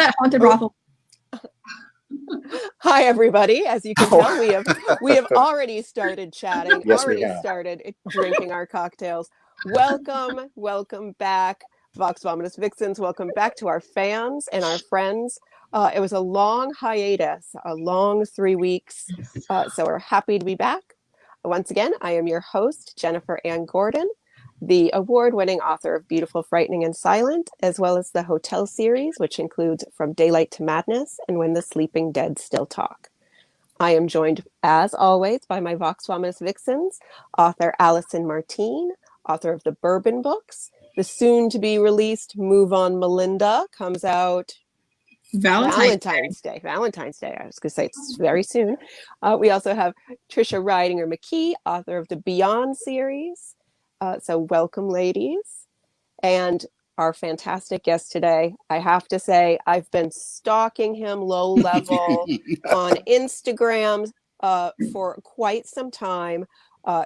that haunted brothel. Hi, everybody. As you can tell, we have already started chatting, Yes, we already have. started drinking our cocktails. Welcome back, Vox Vomitus Vixens. Welcome back to our fans and our friends. It was a long hiatus, a long 3 weeks, so we're happy to be back. Once again, I am your host, Jennifer Ann Gordon, the award-winning author of Beautiful, Frightening, and Silent, as well as the Hotel series, which includes From Daylight to Madness and When the Sleeping Dead Still Talk. I am joined, as always, by my Vox Vomitus Vixens, author Allison Martine, author of the Bourbon books. The soon-to-be-released Move On Melinda comes out Valentine's Day. I was going to say it's very soon. We also have Trisha Mckee, author of the Beyond series. So welcome, ladies. And our fantastic guest today, I have to say, I've been stalking him low level on Instagram for quite some time.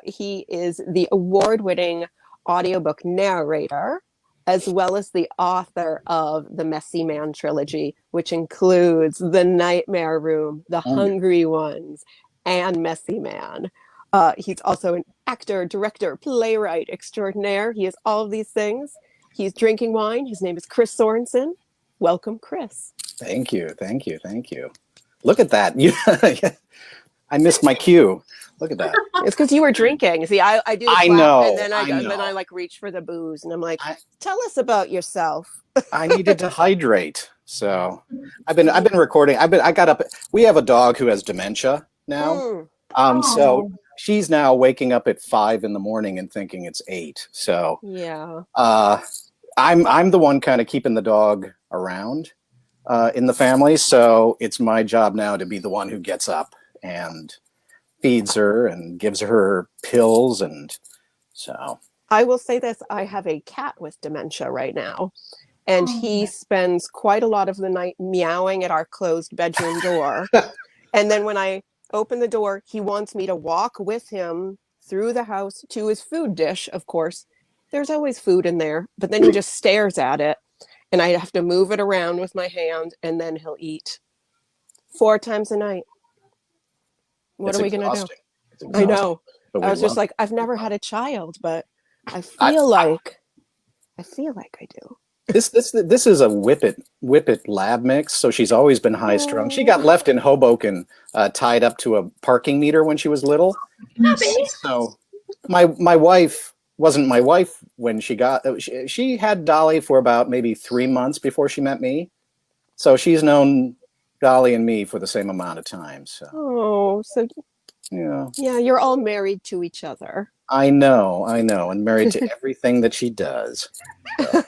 He is the award-winning audiobook narrator, as well as the author of the Messy Man trilogy, which includes The Nightmare Room, The Hungry Ones, and Messy Man. He's also an actor, director, playwright extraordinaire. He is all of these things. He's drinking wine. His name is Chris Sorensen. Welcome, Chris. Thank you. Look at that. I missed my cue. Look at that. It's because you were drinking. See, I do the clap, know, and then I like reach for the booze, and I'm like, tell us about yourself. I needed to hydrate, so I've been recording. I got up. We have a dog who has dementia now. So she's now waking up at 5 a.m. and thinking it's 8. So yeah, I'm the one kind of keeping the dog around in the family. So it's my job now to be the one who gets up and feeds her and gives her pills, and so I will say this: I have a cat with dementia right now, and he spends quite a lot of the night meowing at our closed bedroom door, and then when I open the door, he wants me to walk with him through the house to his food dish. Of course, there's always food in there, but then he just stares at it, and I have to move it around with my hand, and then he'll eat 4 times a night. What are we going to do? I know. I was just like, I've never had a child, but I feel like I do. This is a Whippet lab mix, so she's always been high strung. She got left in Hoboken, tied up to a parking meter when she was little. So my wife wasn't my wife when she had Dolly for about maybe 3 months before she met me. So she's known Dolly and me for the same amount of time. So yeah, you're all married to each other. I know, and married to everything that she does. So.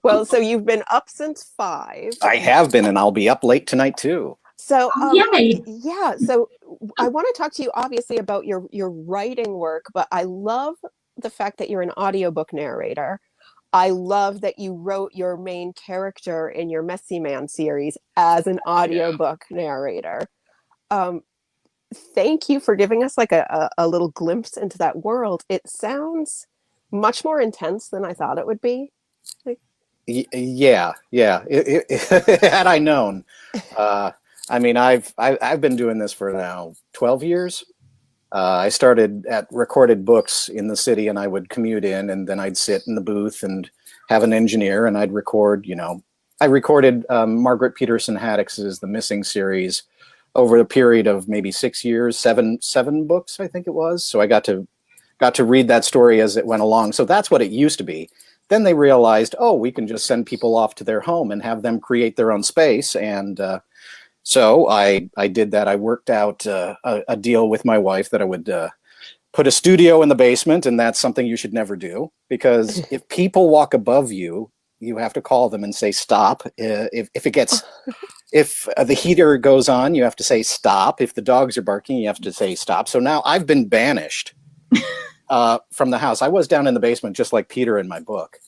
Well, so you've been up since 5. I have been, and I'll be up late tonight too. So yay! Yeah, so I want to talk to you obviously about your writing work, but I love the fact that you're an audiobook narrator. I love that you wrote your main character in your Messy Man series as an audiobook narrator. Thank you for giving us like a little glimpse into that world. It sounds much more intense than I thought it would be. Yeah. Had I known, I mean, I've been doing this for now 12 years. I started at Recorded Books in the city, and I would commute in, and then I'd sit in the booth and have an engineer, and I'd record. I recorded Margaret Peterson Haddix's The Missing series over a period of maybe 6 years, seven books, I think it was. So I got to read that story as it went along. So that's what it used to be. Then they realized, we can just send people off to their home and have them create their own space. And so I did that. I worked out a deal with my wife that I would put a studio in the basement, and that's something you should never do, because if people walk above you, you have to call them and say stop. If the heater goes on, you have to say stop. If the dogs are barking, you have to say stop. So now I've been banished from the house. I was down in the basement, just like Peter in my book.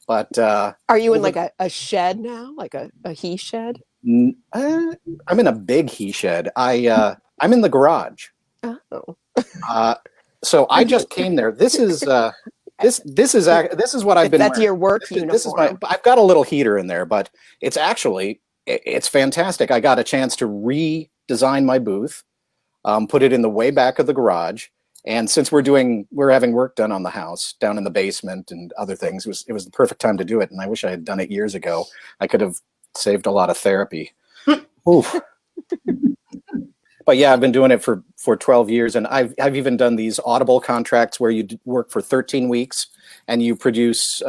But are you in like a shed now, like a he shed? I'm in a big he shed. I'm in the garage. Oh. So I just came there. This is this is what I've been. That's wearing. Your work uniform. This is I've got a little heater in there, but it's actually it's fantastic. I got a chance to redesign my booth, put it in the way back of the garage. And since we're having work done on the house down in the basement and other things, it was the perfect time to do it. And I wish I had done it years ago. I could have saved a lot of therapy. Oof. But yeah, I've been doing it for 12 years, and I've even done these Audible contracts where you work for 13 weeks and you produce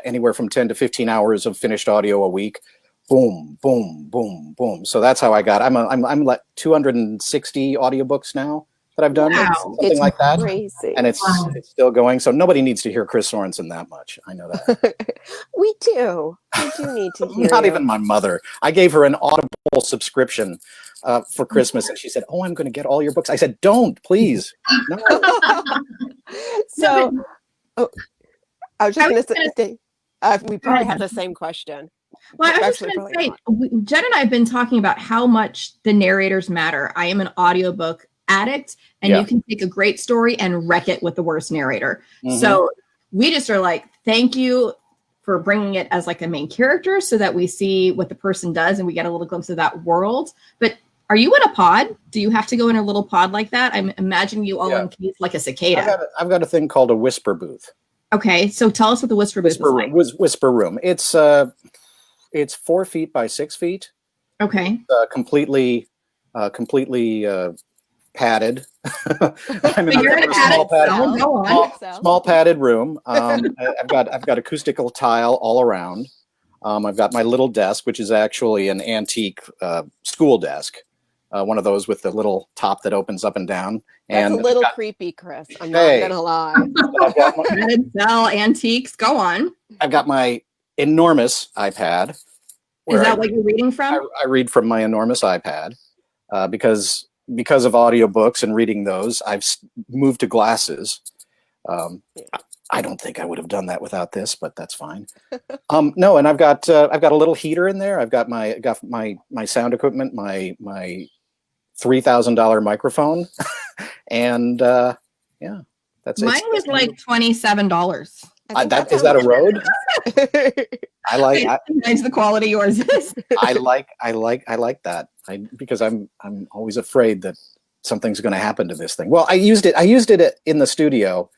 anywhere from 10 to 15 hours of finished audio a week. Boom, boom, boom, boom. So that's how I got. I'm like 260 audiobooks now that I've done, Wow. something like that, Crazy. and it's still going. So nobody needs to hear Chris Sorensen that much. I know that. We do. We do need to hear. Not you. even my mother. I gave her an Audible subscription for Christmas, and she said, "Oh, I'm going to get all your books." I said, "Don't, please." No. So, I was just going to say, we probably have the same question. Well, I was Actually, just going probably to say, Jen and I have been talking about how much the narrators matter. I am an audiobook addict, and you can take a great story and wreck it with the worst narrator. So we just are like, thank you for bringing it as like a main character so that we see what the person does and we get a little glimpse of that world. But are you in a pod? Do you have to go in a little pod like that? I'm imagining you all encased like a cicada. I've got a thing called a whisper booth. Okay, so tell us what the whisper booth is like. Whisper room. It's 4 feet by 6 feet. Okay. Completely padded. I'm in You're in a padded cell. Go on. Small padded room. I've got acoustical tile all around. I've got my little desk, which is actually an antique school desk. One of those with the little top that opens up and down. That's and a little creepy, Chris. I'm not gonna lie. Padded cell antiques. Go on. I've got my enormous iPad. Is that what you're reading from? I read from my enormous iPad because of audiobooks and reading those. I've moved to glasses. I don't think I would have done that without this, but that's fine. No, and I've got a little heater in there. I've got my sound equipment, my $3,000 microphone, and that's Mine was like $27. Is that a Rode? I like. It's the quality yours is. I like that. Because I'm always afraid that something's going to happen to this thing. Well, I used it in the studio,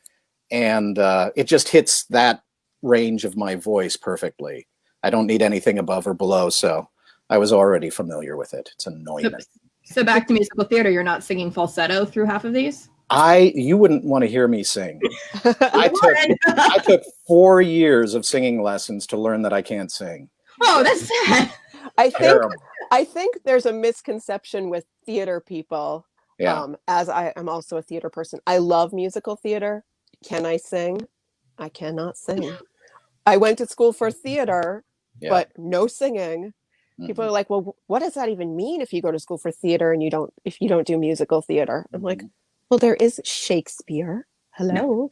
and it just hits that range of my voice perfectly. I don't need anything above or below, so I was already familiar with it. It's annoying. So back to musical theater, you're not singing falsetto through half of these? You wouldn't want to hear me sing. I took 4 years of singing lessons to learn that I can't sing. Oh, that's sad. I think there's a misconception with theater people. Yeah. As I am also a theater person. I love musical theater. Can I sing? I cannot sing. I went to school for theater, but no singing. People are like, well, what does that even mean if you go to school for theater and if you don't do musical theater? I'm like, well, there is Shakespeare. Hello.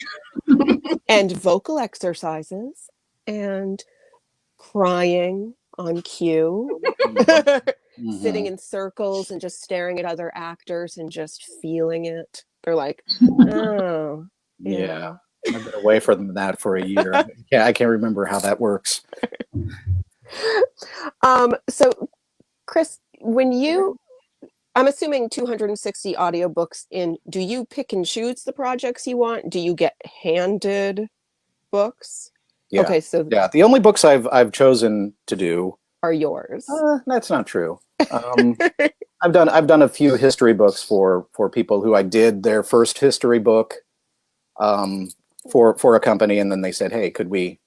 And vocal exercises and crying on cue, sitting in circles and just staring at other actors and just feeling it. They're like, oh, yeah. I've been away from that for a year. I can't remember how that works. So, Chris, I'm assuming 260 audiobooks in, do you pick and choose the projects you want? Do you get handed books? Yeah. Okay, so the only books I've chosen to do are yours. That's not true. I've done a few history books for people who I did their first history book for a company, and then they said, hey, could we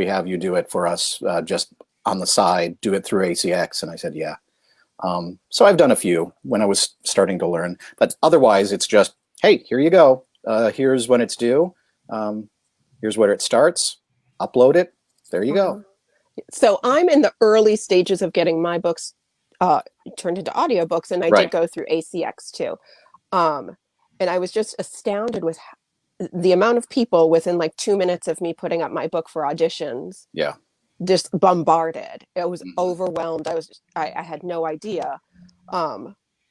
have you do it for us just on the side, do it through ACX? And I said, yeah. So I've done a few when I was starting to learn, but otherwise it's just, hey, here you go. Here's when it's due. Here's where it starts. Upload it. There you go. So I'm in the early stages of getting my books turned into audiobooks, and I did go through ACX too. And I was just astounded with the amount of people within like 2 minutes of me putting up my book for auditions. Yeah. Just bombarded. It was overwhelmed. I had no idea.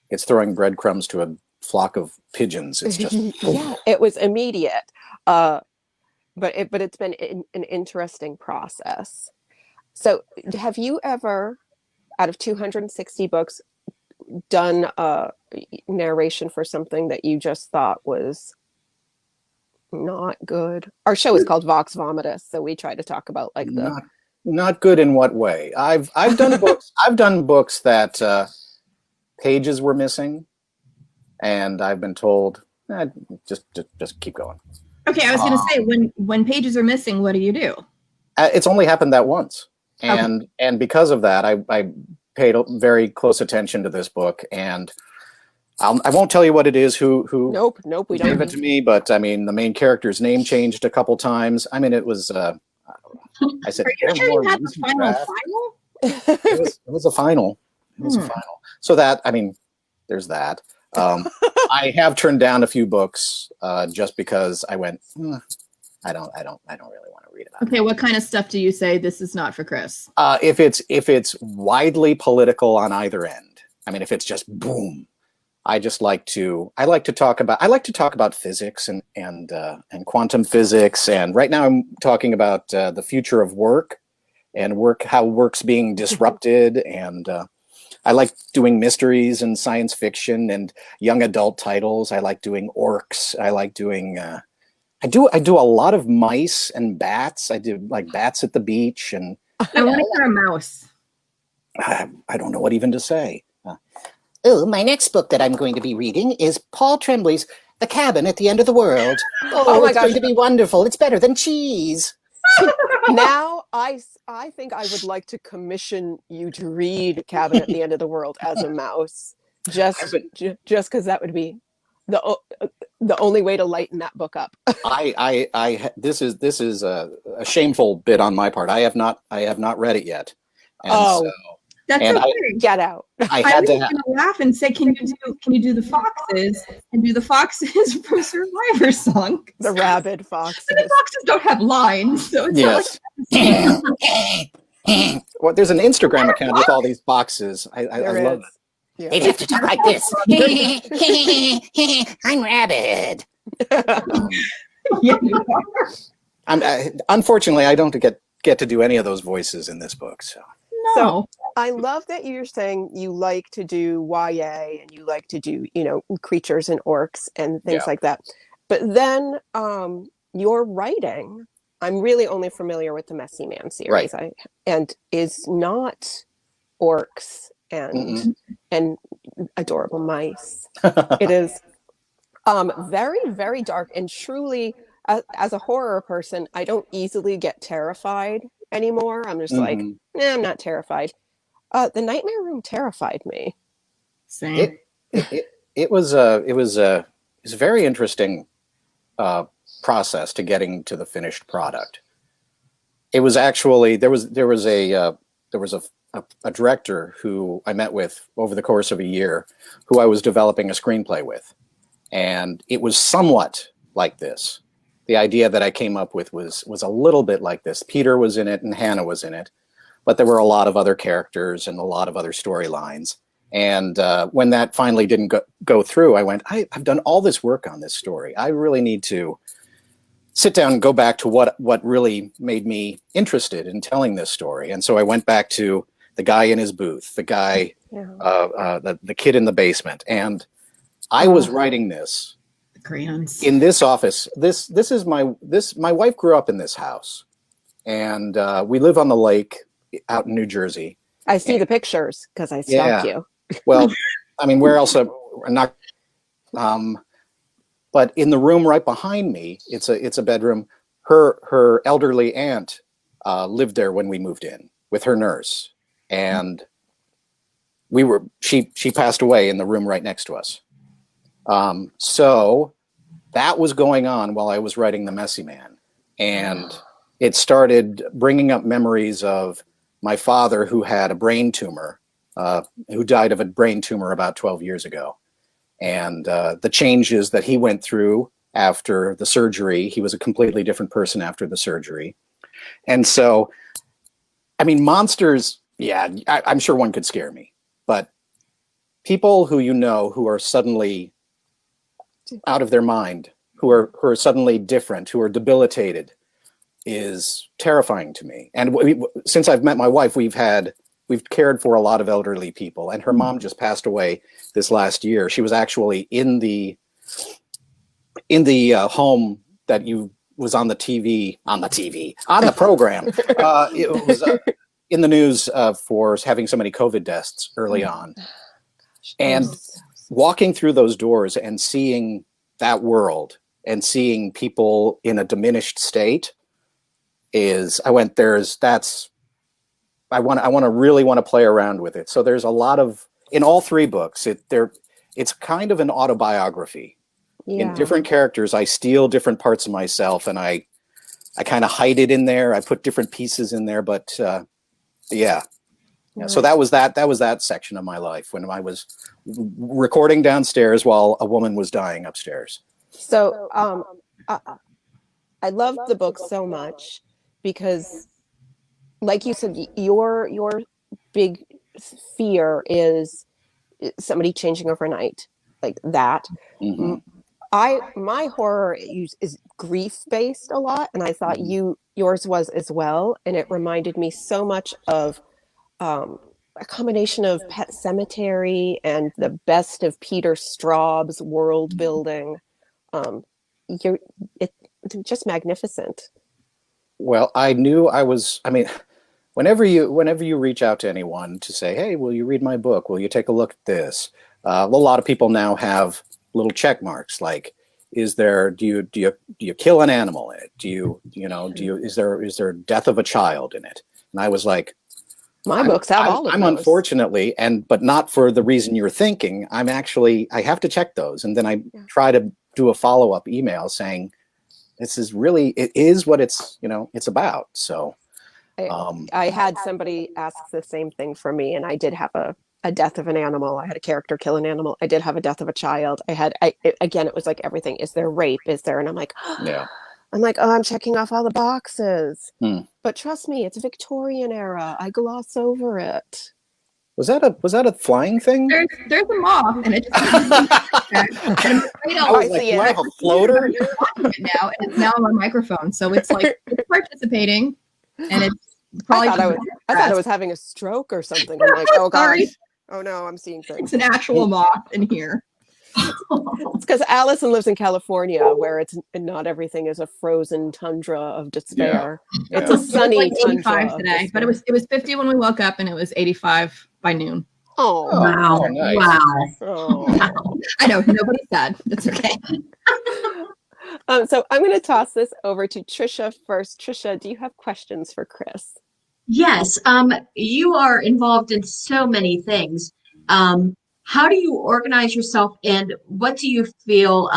It's throwing breadcrumbs to a flock of pigeons. It's just yeah, it was immediate. But it's been an interesting process. So have you ever, out of 260 books, done narration for something that you just thought was not good? Our show is called Vox Vomitus, so we try to talk about like not good in what way? I've done books. I've done books that pages were missing, and I've been told just keep going. Okay, I was going to say, when pages are missing, what do you do? It's only happened that once, and because of that, I paid very close attention to this book, and I won't tell you what it is. Who? Nope. We don't gave it to me, but I mean, the main character's name changed a couple times. I mean, it was. I said, "Are you sure you had the final?" It was a final. It was a final. So that, I mean, there's that. I have turned down a few books just because I went, I don't really want to read about it. Okay, what kind of stuff do you say this is not for Chris? If it's widely political on either end, I mean, if it's just boom, I like to talk about physics and quantum physics, and right now I'm talking about the future of work and how work's being disrupted, and I like doing mysteries and science fiction and young adult titles. I like doing orcs. I like doing I do a lot of mice and bats. I do like bats at the beach, and I want to hear a mouse. I don't know what even to say. My next book that I'm going to be reading is Paul Tremblay's The Cabin at the End of the World. Oh my it's gosh. going to be wonderful. It's better than cheese. Now I think I would like to commission you to read Cabin at the End of the World as a mouse, just because that would be the only way to lighten that book up. This is a shameful bit on my part. I have not read it yet. And so, that's and okay. Get out. I had to laugh and say, can you do the foxes and do the foxes from Survivor Song? The rabid foxes. The foxes don't have lines, so it's yes. Well, there's an Instagram account with all these boxes. I love it. Yeah. They have to talk like this. I'm rabid. Yeah, you are. Unfortunately, I don't get to do any of those voices in this book. So. No. So I love that you're saying you like to do YA and you like to do, creatures and orcs and things like that. But then your writing, I'm really only familiar with the Messy Man series, right. And is not orcs and adorable mice. It is very, very dark, and truly, as a horror person, I don't easily get terrified anymore. I'm just like, I'm not terrified. The Nightmare Room terrified me. Same. It was a very interesting process to getting to the finished product. It was actually there was a director who I met with over the course of a year, who I was developing a screenplay with, and it was somewhat like this. The idea that I came up with was a little bit like this. Peter was in it and Hannah was in it, but there were a lot of other characters and a lot of other storylines. And when that finally didn't go through, I went, I've done all this work on this story. I really need to sit down and go back to what really made me interested in telling this story. And so I went back to the guy in his booth, the guy, the kid in the basement. And I was writing this Crayons. in this office. This is my wife grew up in this house, and we live on the lake out in New Jersey. I see the pictures because I stalk you. Well, I mean, where else? Not. But in the room right behind me, it's a bedroom. Her elderly aunt lived there when we moved in with her nurse, and she passed away in the room right next to us. So that was going on while I was writing The Messy Man, and it started bringing up memories of my father, who had a brain tumor, who died of a brain tumor about 12 years ago. And the changes that he went through after the surgery. He was a completely different person after the surgery. And so, I mean, monsters, yeah, I'm sure one could scare me. But people who who are suddenly out of their mind, who are suddenly different, who are debilitated, is terrifying to me. And since I've met my wife, we've had we've cared for a lot of elderly people, and her mom just passed away this last year. She was actually in the home that was on the program. It was in the news for having so many COVID deaths early on. And walking through those doors and seeing that world and seeing people in a diminished state I want to really play around with it. So there's a lot of, in all three books, it's kind of an autobiography. Yeah. In different characters, I steal different parts of myself, and I kind of hide it in there. I put different pieces in there, but yeah. Yeah, so that was that section of my life when I was recording downstairs while a woman was dying upstairs. So I love the book so much because, like you said, your big fear is somebody changing overnight, like that. Mm-hmm. My horror is grief based a lot, and I thought yours was as well, and it reminded me so much of a combination of Pet Sematary and the best of Peter Straub's world building. It's just magnificent. Well, I knew whenever you reach out to anyone to say, hey, will you read my book? Will you take a look at this? A lot of people now have little check marks like, do you kill an animal in it? Is there death of a child in it? And I was like, my books have all of those. Unfortunately, but not for the reason you're thinking. I have to check those. And then I try to do a follow-up email saying, it is what it's about. So I had somebody ask the same thing for me, and I did have a death of an animal. I had a character kill an animal. I did have a death of a child. It was like everything. Is there rape? Is there? And I'm like, yeah. I'm like, I'm checking off all the boxes. But trust me, it's Victorian era. I gloss over it. Was that a flying thing? There's a moth, and it just I was like, do I have a floater here? Now, and it's now on my microphone, so it's like it's participating, and it's probably. I thought it was having a stroke or something. I'm like, oh gosh, oh no, I'm seeing things. It's an actual moth in here. It's because Allison lives in California, where not everything is a frozen tundra of despair. Yeah. It's a sunny tundra today, but it was 50 when we woke up, and it was 85 by noon. Oh wow! Nice. Wow! Oh. Wow! I know nobody's sad. It's okay. So I'm going to toss this over to Trisha first. Trisha, do you have questions for Chris? Yes. You are involved in so many things. How do you organize yourself, and what do you feel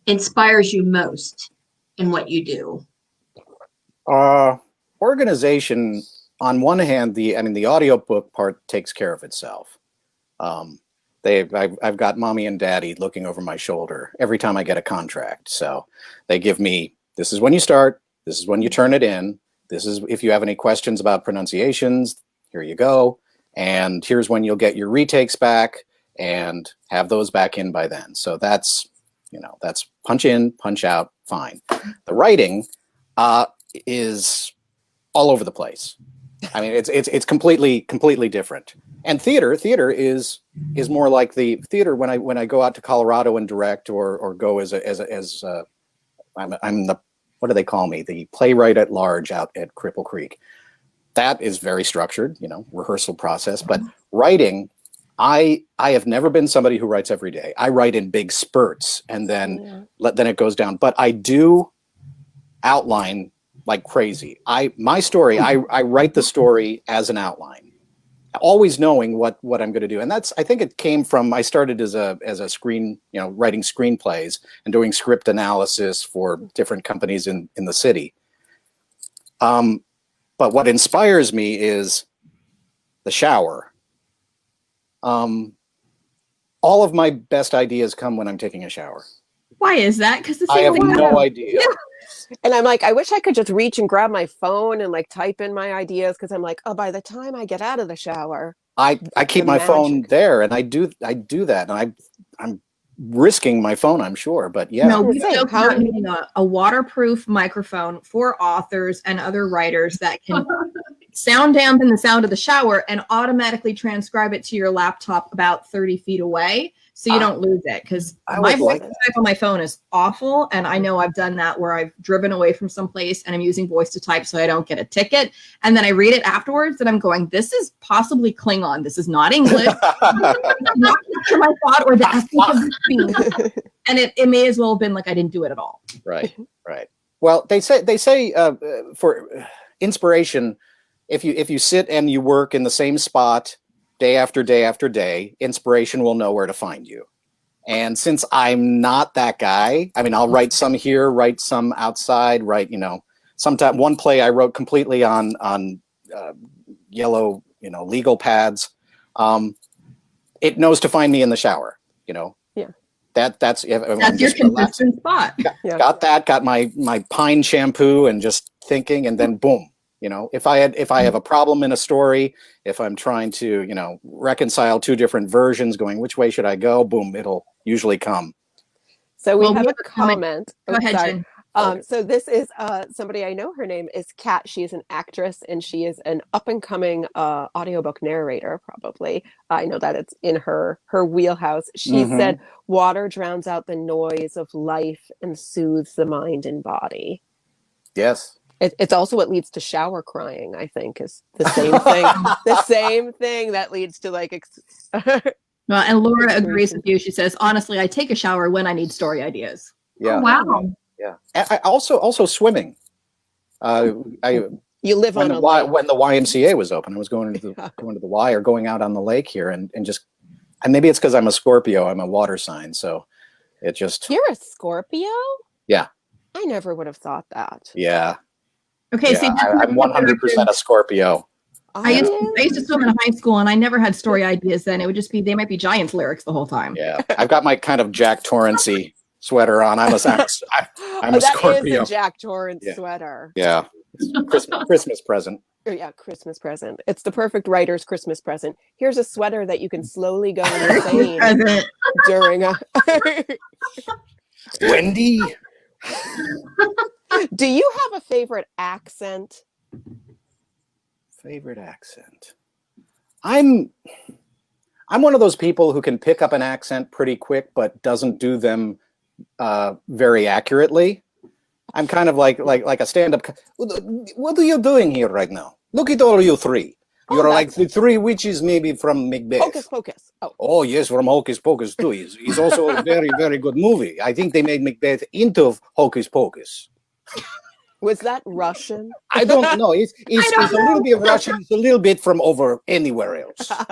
inspires you most in what you do? Organization, on one hand, the audiobook part takes care of itself. I've got mommy and daddy looking over my shoulder every time I get a contract. So they give me, this is when you start, this is when you turn it in, this is if you have any questions about pronunciations, here you go. And here's when you'll get your retakes back and have those back in by then. So that's punch in, punch out, fine. The writing is all over the place. I mean, it's completely different. And theater is more like the theater when I go out to Colorado and direct or go as I'm the, what do they call me? The playwright at large out at Cripple Creek. That is very structured, rehearsal process. But writing, I have never been somebody who writes every day. I write in big spurts, and then it goes down. But I do outline like crazy. My story, I write the story as an outline, always knowing what I'm going to do. And I think it came from, I started as a writing screenplays and doing script analysis for different companies in the city. But what inspires me is the shower. All of my best ideas come when I'm taking a shower. Why is that? Because I have no idea. And I'm like, I wish I could just reach and grab my phone and like type in my ideas, because I'm like, oh, by the time I get out of the shower, I keep my phone there, and I do that, and I'm risking my phone, I'm sure, but yeah. No, we joke about needing a waterproof microphone for authors and other writers that can sound dampen the sound of the shower, and automatically transcribe it to your laptop about 30 feet away so you don't lose it. Because my voice type on my phone is awful, and I know I've done that where I've driven away from someplace and I'm using voice to type so I don't get a ticket, and then I read it afterwards and I'm going, this is possibly Klingon. This is not English. Not to my thought or the essence of the speech. And it may as well have been like I didn't do it at all. Right. Well, they say for inspiration, if you sit and you work in the same spot day after day after day, inspiration will know where to find you. And since I'm not that guy, I mean, I'll write some here, write some outside, sometime one play I wrote completely on yellow, legal pads. It knows to find me in the shower, Yeah. That's your consistent spot. Got my pine shampoo and just thinking, and then boom. If I have a problem in a story, if I'm trying to, reconcile two different versions, going which way should I go? Boom, it'll usually come. So we have a comment. Go ahead, Jen. So this is somebody I know. Her name is Kat. She is an actress, and she is an up-and-coming audiobook narrator, probably. I know that it's in her wheelhouse. She said, water drowns out the noise of life and soothes the mind and body. Yes. It's also what leads to shower crying, I think, is the same thing. The same thing that leads to well, and Laura agrees with you. She says, honestly, I take a shower when I need story ideas. Yeah. Oh, wow. Yeah. I also swimming. You live on a lake. When the YMCA was open, I was going to the Y or going out on the lake here, and maybe it's because I'm a Scorpio. I'm a water sign, so it just. You're a Scorpio? Yeah. I never would have thought that. Yeah. Okay, yeah, I'm 100% a Scorpio. I used to swim in high school, and I never had story ideas then. It would just be, they might be Giants lyrics the whole time. Yeah, I've got my kind of Jack Torrance-y sweater on. I'm a Scorpio. That is a Jack Torrance sweater. Yeah, Christmas present. Oh, yeah, Christmas present. It's the perfect writer's Christmas present. Here's a sweater that you can slowly go insane during a... Wendy? Do you have a favorite accent? Favorite accent? I'm one of those people who can pick up an accent pretty quick, but doesn't do them very accurately. I'm kind of like a stand-up. What are you doing here right now? Look at all you three. You're like the three witches, maybe from Macbeth. Hocus Pocus. Oh yes, from Hocus Pocus too. He's also a very, very good movie. I think they made Macbeth into Hocus Pocus. Was that Russian? I don't know. It's a little bit Russian. It's a little bit from over anywhere else. I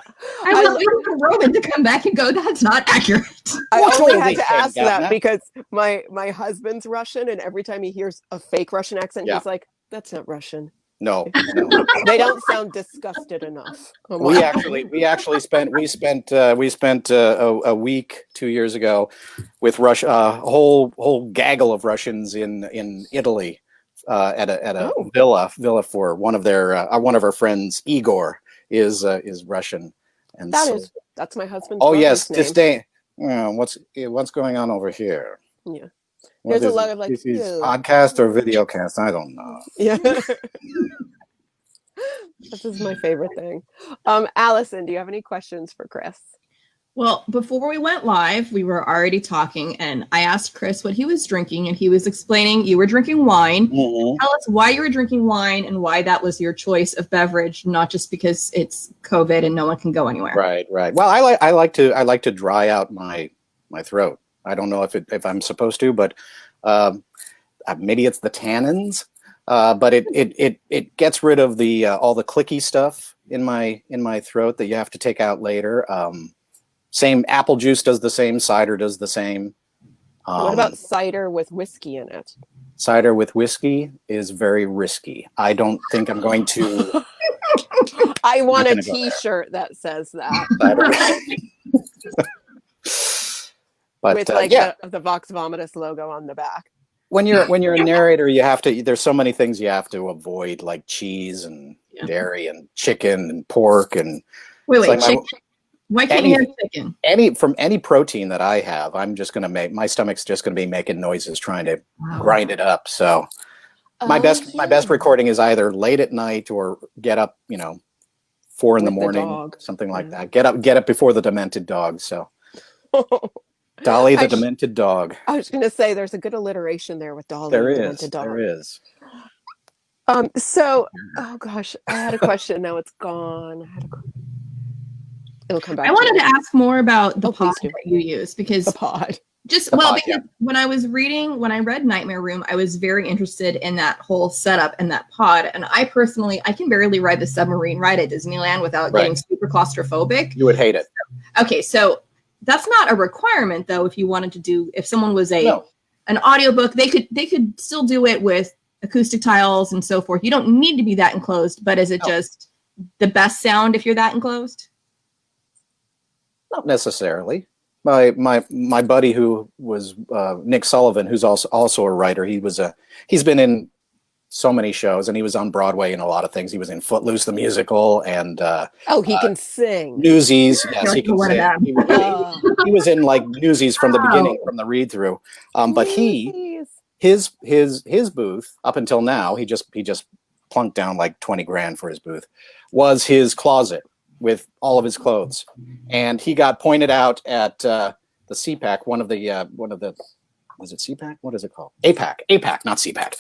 was waiting for Roman to come back and go, that's not accurate. I only had to ask that because my husband's Russian, and every time he hears a fake Russian accent, he's like, that's not Russian. No. They don't sound disgusted enough. We spent a week 2 years ago with Russia, a whole gaggle of Russians in Italy at a villa for one of our friends. Igor is Russian, and that's my husband's. Oh yes, name. disdain. What's going on over here? Yeah. There's a lot of is podcast or video cast? I don't know. Yeah. This is my favorite thing. Allison, do you have any questions for Chris? Well, before we went live, we were already talking, and I asked Chris what he was drinking, and he was explaining you were drinking wine. Mm-hmm. Tell us why you were drinking wine and why that was your choice of beverage, not just because it's COVID and no one can go anywhere. Right. Well, I like to dry out my throat. I don't know if I'm supposed to, but maybe it's the tannins. But it gets rid of the all the clicky stuff in my throat that you have to take out later. Same apple juice does the same. Cider does the same. What about cider with whiskey in it? Cider with whiskey is very risky. I don't think I'm going to. I want a T-shirt that says that. But with the Vox Vomitus logo on the back. When you're a narrator, you have to. There's so many things you have to avoid, like cheese and dairy and chicken and pork and. Wait, chicken. Why can't you have chicken? Any protein that I have, I'm just going to my stomach's just going to be making noises trying to grind it up. So My best recording is either late at night or get up, 4 in the morning, something like that. Get up before the demented dog. So Dolly the demented dog. I was going to say there's a good alliteration there with Dolly the demented dog. There is. So, oh gosh, I had a question. Now it's gone. It'll come back. I wanted to ask more about the pod that you use, because the pod. Because when I read Nightmare Room, I was very interested in that whole setup and that pod. And I can barely ride the submarine ride at Disneyland without getting super claustrophobic. You would hate it. Okay, so that's not a requirement though. If you wanted to do, if someone was an audiobook, they could still do it with acoustic tiles and so forth. You don't need to be that enclosed, but is it just the best sound if you're that enclosed? Not necessarily. My buddy who was Nick Sullivan, who's also a writer. He's been in so many shows, and he was on Broadway in a lot of things. He was in Footloose the musical, and he can sing. Newsies, yes, he can sing. He was in like Newsies from the beginning, from the read through. But his booth up until now, he just plunked down like 20 grand for his booth, was his closet with all of his clothes, and he got pointed out at the CPAC, one of the was it CPAC? What is it called? APAC, not CPAC.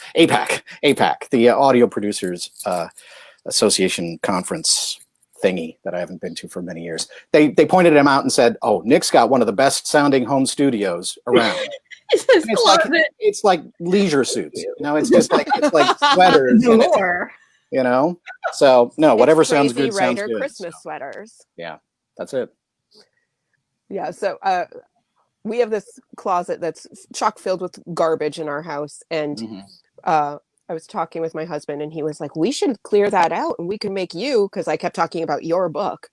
APAC, the Audio Producers Association conference thingy that I haven't been to for many years. They pointed him out and said, "Oh, Nick's got one of the best sounding home studios around." It's like leisure suits, it's just like sweaters. So no, whatever sounds good sounds good. Christmas sweaters. Yeah, that's it. Yeah, so we have this closet that's chock filled with garbage in our house, and I was talking with my husband, and he was like, "We should clear that out, and we can make you," because I kept talking about your book.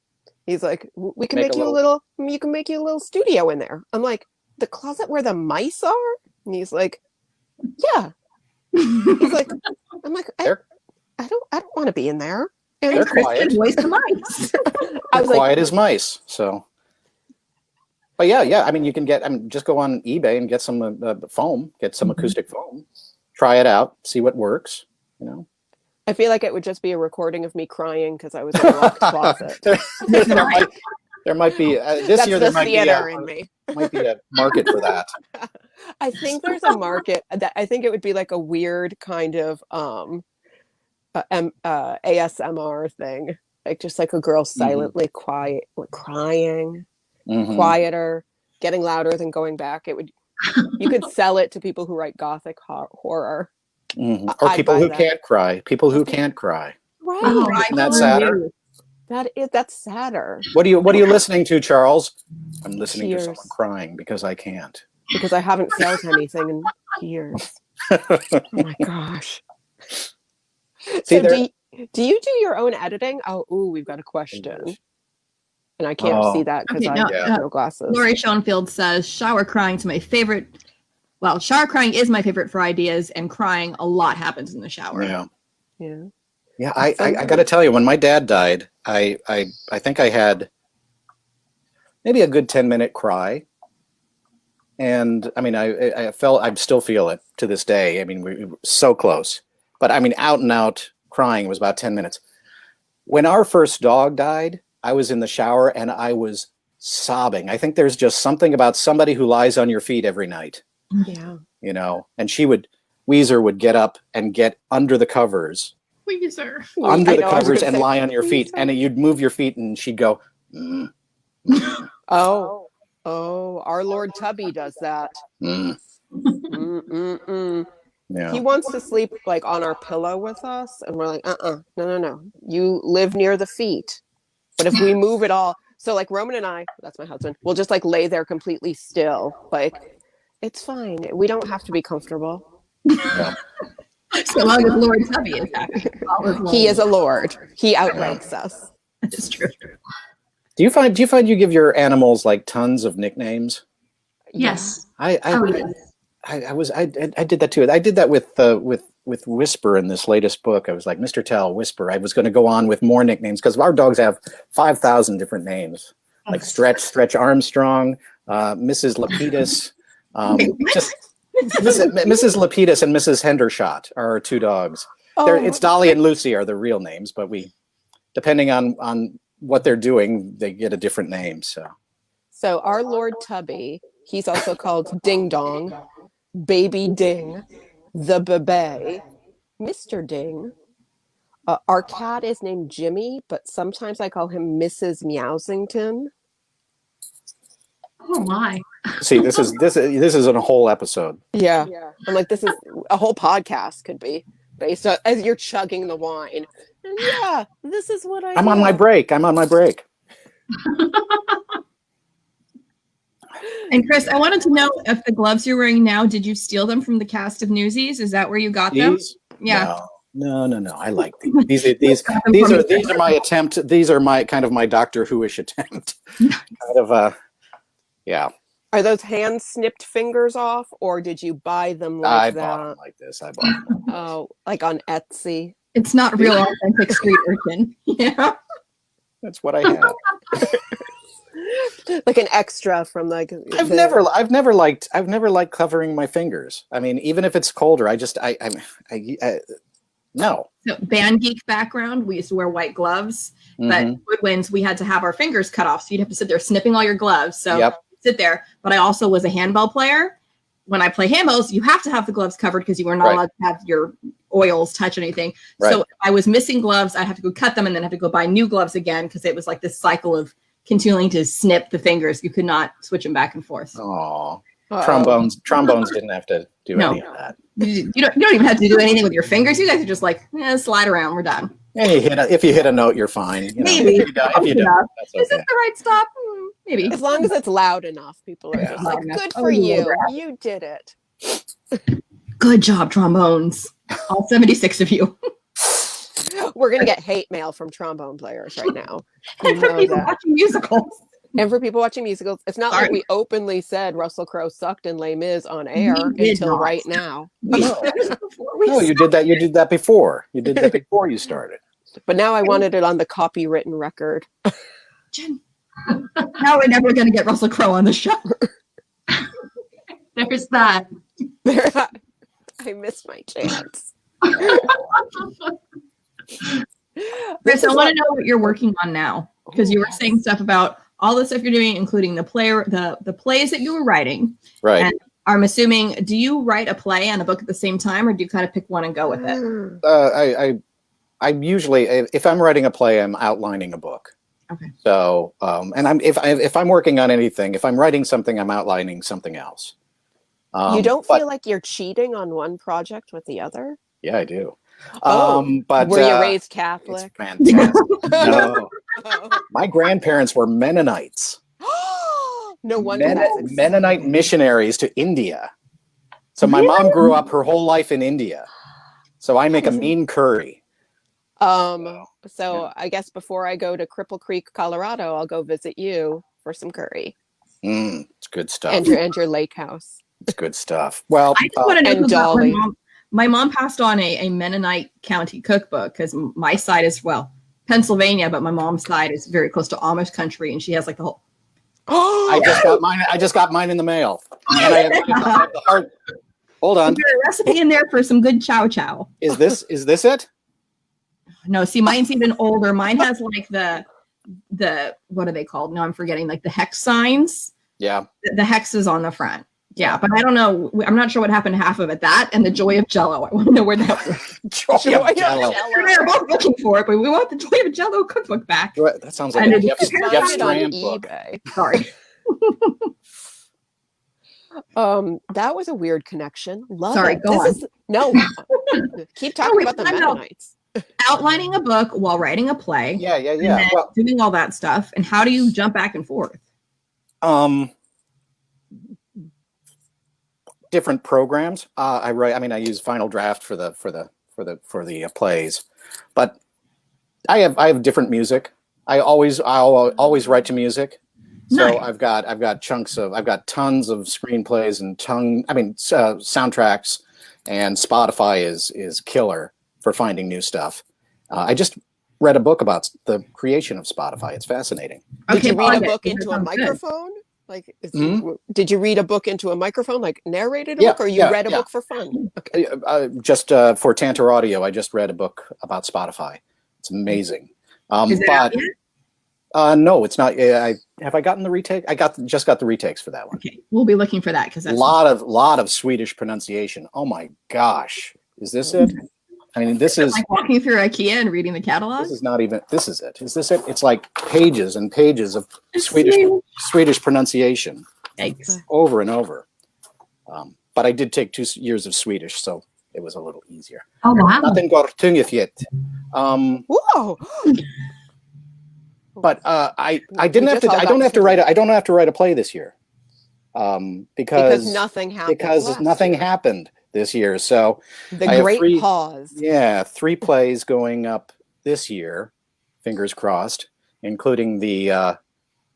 He's like, "We can make you a little studio in there." I'm like, "The closet where the mice are?" And he's like, "Yeah." He's like, I'm like, I don't want to be in there. And they're quiet. Voice the mice. I was quiet as mice. So, but yeah. I mean, you can just go on eBay and get some foam, get some acoustic foam, try it out, see what works. I feel like it would just be a recording of me crying because I was in a locked closet. there might be this year. There might be a market for that. I think there's a market. I think it would be like a weird kind of ASMR thing, like just like a girl silently quiet, crying, quieter, getting louder, than going back. You could sell it to people who write Gothic horror, or people who can't cry. People who can't cry. Right? Isn't that sadder? That's sadder. What are you listening to, Charles? I'm listening to someone crying because I can't. Because I haven't felt anything in years. Oh my gosh. So do you do your own editing? We've got a question. And I can't see that because I have no glasses. Lori Schoenfield says, shower crying is my favorite for ideas, and crying a lot happens in the shower. Yeah, I got to tell you, when my dad died, I think I had maybe a good 10-minute cry. And I mean, I still feel it to this day. I mean, we were so close. But I mean, out and out crying was about 10 minutes. When our first dog died, I was in the shower and I was sobbing. I think there's just something about somebody who lies on your feet every night. Yeah. And Weezer would get up and get under the covers. Under the covers and lie on your feet. And you'd move your feet and she'd go, Oh, our Lord Tubby does that. Yeah. He wants to sleep like on our pillow with us, and we're like, no. You live near the feet. But if we move it all, so like Roman and I, that's my husband, we'll just like lay there completely still. Like, it's fine. We don't have to be comfortable. Yeah. So long as Lord Tubby is happy. He is a lord. He outranks us. That's true. Do you find you give your animals like tons of nicknames? Yes. I did that too. I did that with Whisper in this latest book. I was like, Mr. Tell, Whisper. I was going to go on with more nicknames because our dogs have 5,000 different names, like Stretch Armstrong, Mrs. Lapidus. Mrs. Lapidus and Mrs. Hendershot are our two dogs. It's Dolly and Lucy are the real names, but depending on what they're doing, they get a different name. So our Lord Tubby, he's also called Ding Dong, Baby Ding, the Bebe, Mr. Ding. Our cat is named Jimmy, but sometimes I call him Mrs. Meowsington. Oh my! See, this is a whole episode. Yeah. I'm like, this is a whole podcast could be based on as you're chugging the wine. And yeah, this is what I'm on my break. I'm on my break. And Chris, I wanted to know if the gloves you're wearing now, did you steal them from the cast of Newsies? Is that where you got them? Yeah. No. I like these. These are my attempt. These are my kind of my Doctor Who-ish attempt. Kind of yeah. Are those hand snipped fingers off, or did you buy them like I that? bought them like this. I bought them. Oh, like on Etsy. It's not real authentic street urchin. Yeah. That's what I have. Like an extra from like. I've never liked covering my fingers. I mean, even if it's colder, no. So band geek background, we used to wear white gloves, but woodwinds, we had to have our fingers cut off. So you'd have to sit there snipping all your gloves. So sit there. But I also was a handbell player. When I play handbells, you have to have the gloves covered because you were not allowed to have your oils touch anything. Right. So if I was missing gloves, I'd have to go cut them and then have to go buy new gloves again because it was like this cycle of continuing to snip the fingers. You could not switch them back and forth. Oh, trombones didn't have to do any of that. You don't even have to do anything with your fingers. You guys are just like, slide around. We're done. And if you hit a note, you're fine. Maybe. If you don't, that's okay. Is this the right stop? Maybe. As long as it's loud enough, people are just like, good for you. You did it. Good job, trombones. All 76 of you. We're going to get hate mail from trombone players right now. And for people watching musicals. And for people watching musicals, it's not like we openly said Russell Crowe sucked in Les Mis on air until right now. No, you did that. You did that before. You did that before you started. But now I wanted it on the copywritten record. Jen, now we're never going to get Russell Crowe on the show. There's that. I missed my chance. Chris, I want to know what you're working on now, because you were saying stuff about all the stuff you're doing, including the plays that you were writing. Right. And I'm assuming, do you write a play and a book at the same time, or do you kind of pick one and go with it? I usually, if I'm writing a play, I'm outlining a book. Okay. So, and if I'm working on anything, if I'm writing something, I'm outlining something else. You don't feel like you're cheating on one project with the other? Yeah, I do. But were you raised Catholic? It's fantastic. No. My grandparents were Mennonites. No wonder. Mennonite missionaries to India. So my mom grew up her whole life in India. So I make a mean curry. So I guess before I go to Cripple Creek, Colorado, I'll go visit you for some curry. It's good stuff. And your lake house. It's good stuff. Well, I just want to know Dolly. My mom passed on a Mennonite county cookbook because my side is, Pennsylvania, but my mom's side is very close to Amish country, and she has like the whole. I just got mine in the mail. And I have the heart. Hold on. There's a recipe in there for some good chow chow. Is this it? No, see, mine's even older. Mine has like the what are they called? No, I'm forgetting. Like the hex signs. Yeah. The hex is on the front. Yeah, but I don't know. I'm not sure what happened to half of it. That and the Joy of Jello. I want to know where that was. Joy of Jello. We were both looking for it, but we want the Joy of Jello cookbook back. That sounds like a Jeff Strand book. Sorry. That was a weird connection. Sorry, go on. Keep talking about the Mennonites. Outlining a book while writing a play. Yeah. And then doing all that stuff. And how do you jump back and forth? Different programs. I use Final Draft for the plays, but I have different music. I'll always write to music. So nice. I've got tons of screenplays and soundtracks, and Spotify is killer for finding new stuff. I just read a book about the creation of Spotify. It's fascinating. Did you read a book into a microphone? Like, did you read a book into a microphone, like narrated a book, or you read a book for fun? Okay. Just for Tantor Audio, I just read a book about Spotify. It's amazing. Is it out yet? No, it's not. Have I gotten the retake? I just got the retakes for that one. Okay, we'll be looking for that because that's a lot of Swedish pronunciation. Oh my gosh, is this it? I mean, this is like walking through IKEA and reading the catalog. This is not even. This is it. Is this it? It's like pages and pages of Swedish pronunciation, over and over. But I did take 2 years of Swedish, so it was a little easier. Oh wow! Nothing går tunget. Whoa! But I didn't have to. I don't have to write. I don't have to write a play this year, because nothing happened. Because nothing happened this year. So the great pause. Yeah, 3 plays going up this year, fingers crossed, including the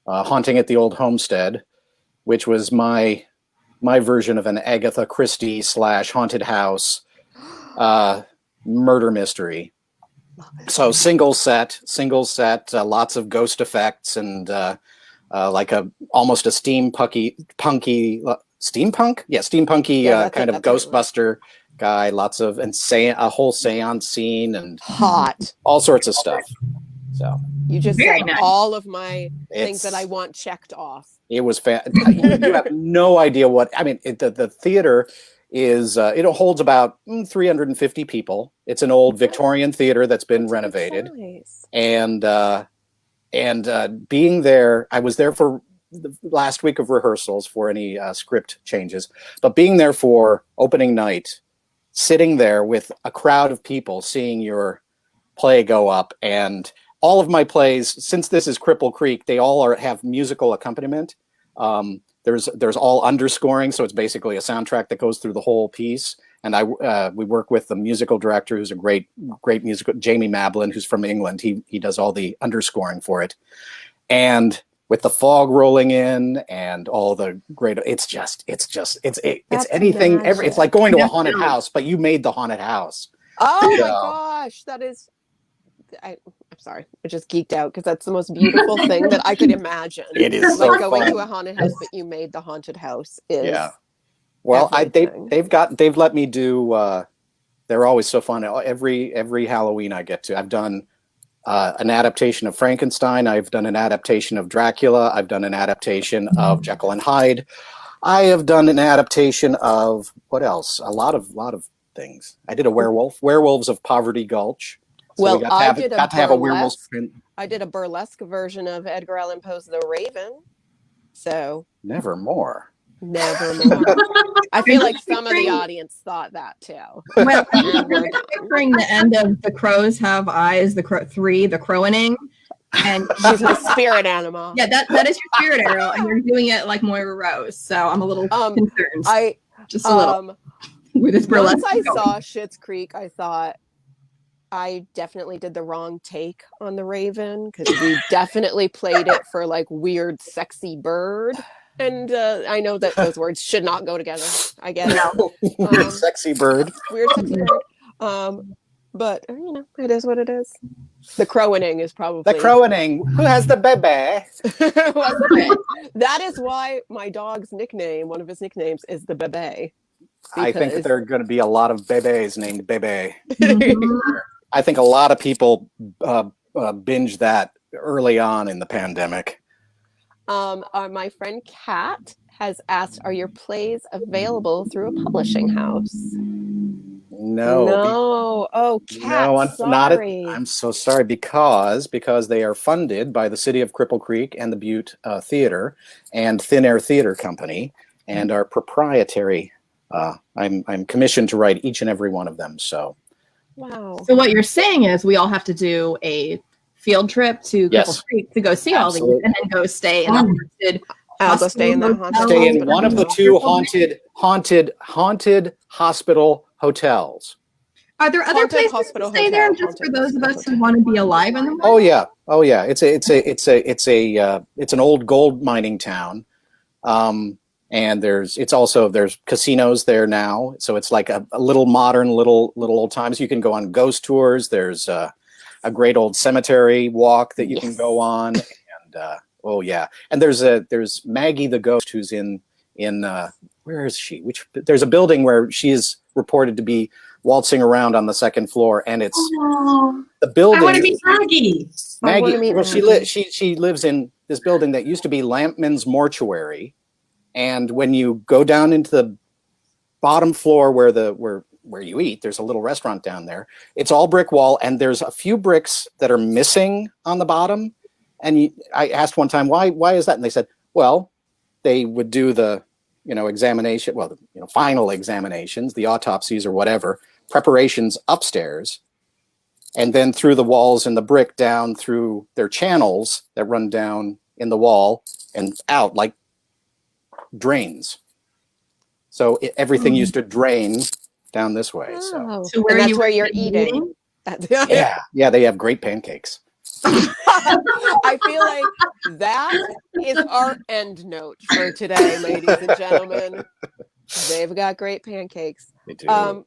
Haunting at the Old Homestead, which was my version of an Agatha Christie / haunted house murder mystery. So single set, lots of ghost effects and like almost a steampunky kind of Ghostbuster guy. Lots of a whole seance scene and all sorts of stuff. So you just said all of my things that I want checked off. It was you have no idea what I mean. The theater is it holds about 350 people. It's an old Victorian theater that's been renovated. Nice. And being there, I was there for the last week of rehearsals for any script changes, but being there for opening night, sitting there with a crowd of people seeing your play go up, and all of my plays, since this is Cripple Creek, they all have musical accompaniment. There's all underscoring, so it's basically a soundtrack that goes through the whole piece. And we work with the musical director, who's a great musical, Jamie Mablin, who's from England. He does all the underscoring for it. And with the fog rolling in and all the great, it's anything. It's like going to a haunted house, but you made the haunted house. Oh my gosh, that is. I'm sorry, I just geeked out because that's the most beautiful thing that I could imagine. It is like so going fun. to a haunted house, but you made the haunted house. Well, they've let me do. They're always so fun. Every Halloween I get to. I've done an adaptation of Frankenstein. I've done an adaptation of Dracula. I've done an adaptation of Jekyll and Hyde. I have done an adaptation of what else? A lot of things. I did a Werewolves of Poverty Gulch. So well, I did a burlesque version of Edgar Allan Poe's The Raven. So Nevermore. I feel like some of the audience thought that too. Well, I'm picturing the end of The Crows Have Eyes, the crowing, and she's my spirit animal. Yeah, that is your spirit animal, and you're doing it like Moira Rose. So I'm a little concerned. Just a little with this burlesque. Once I saw Schitt's Creek, I thought I definitely did the wrong take on The Raven because we definitely played it for like weird, sexy bird. And I know that those words should not go together. I get it. Weird, sexy bird. Weird, sexy bird. But, it is what it is. The crowing is probably... The crowing. Who has the bebe? That is why my dog's nickname, one of his nicknames, is the bebe. I think that there are going to be a lot of bebes named Bebe. I think a lot of people binge that early on in the pandemic. My friend Kat has asked, are your plays available through a publishing house? No. Oh, Kat, sorry. I'm so sorry because they are funded by the city of Cripple Creek and the Butte Theater and Thin Air Theater Company and are proprietary. I'm commissioned to write each and every one of them. So. Wow. So what you're saying is we all have to do a field trip to Cripple Creek to go see all these and then go stay in the haunted Stay in one of the 2 haunted hospital hotels. Are there other places to stay there just for those of us who want to be alive in the morning? Oh yeah. It's an old gold mining town. And there's casinos there now. So it's like a little modern, little old times. You can go on ghost tours. There's a great old cemetery walk that you can go on. And Oh yeah. And there's Maggie the ghost who's in where is she? There's a building where she is reported to be waltzing around on the second floor, and it's the building. I want to meet Maggie. Maggie. She lives in this building that used to be Lampman's mortuary, and when you go down into the bottom floor where you eat, there's a little restaurant down there. It's all brick wall, and there's a few bricks that are missing on the bottom. And I asked one time, why is that? And they said, well, they would do the examination, final examinations, the autopsies or whatever, preparations upstairs, and then through the walls and the brick down through their channels that run down in the wall and out like drains. So everything used to drain down this way. So that's where you're eating. Yeah, they have great pancakes. I feel like that is our end note for today, ladies and gentlemen. They've got great pancakes. They do.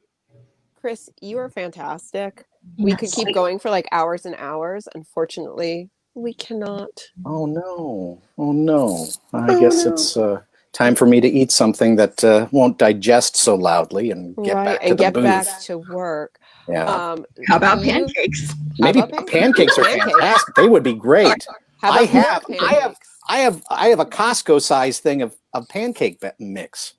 Chris, you are fantastic. We could keep going for like hours and hours. Unfortunately, we cannot. Oh no. I guess it's time for me to eat something that won't digest so loudly and get back to the booth. Back to work. Yeah. How about pancakes? Maybe pancakes are fantastic. They would be great. I have a Costco size thing of pancake mix.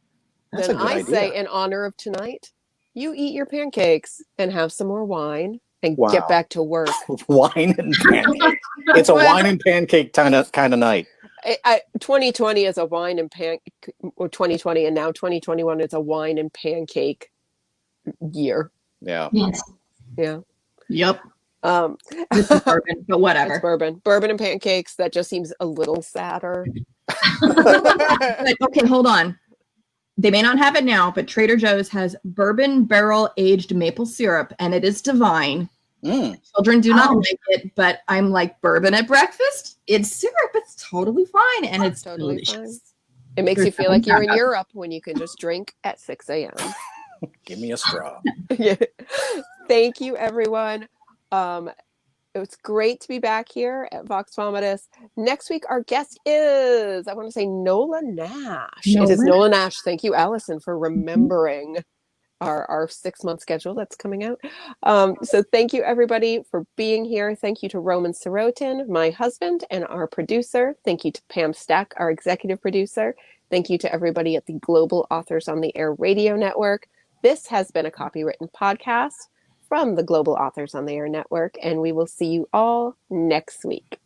That's then a good I idea. say, in honor of tonight, you eat your pancakes and have some more wine and Wow. get back to work. Wine and pancake. It's a wine and pancake kind of night. 2020 is a wine and or 2020, and now 2021 is a wine and pancake year. Yeah. Yes. Yeah. Yep. This is bourbon, but whatever. It's bourbon and pancakes. That just seems a little sadder. But, okay, hold on. They may not have it now, but Trader Joe's has bourbon barrel aged maple syrup, and it is divine. Children do not like it, but I'm like, bourbon at breakfast? It's syrup. It's totally fine, and it's totally delicious. fine. It makes you feel like you're in Europe when you can just drink at 6 a.m. Give me a straw. Yeah. Thank you, everyone. It was great to be back here at Vox Vomitus. Next week, our guest is, I want to say, Nola Nash. It is Nola Nash. Thank you, Allison, for remembering our 6-month schedule that's coming out. So thank you, everybody, for being here. Thank you to Roman Sorotin, my husband, and our producer. Thank you to Pam Stack, our executive producer. Thank you to everybody at the Global Authors on the Air Radio Network. This has been a copywritten podcast from the Global Authors on the Air Network, and we will see you all next week.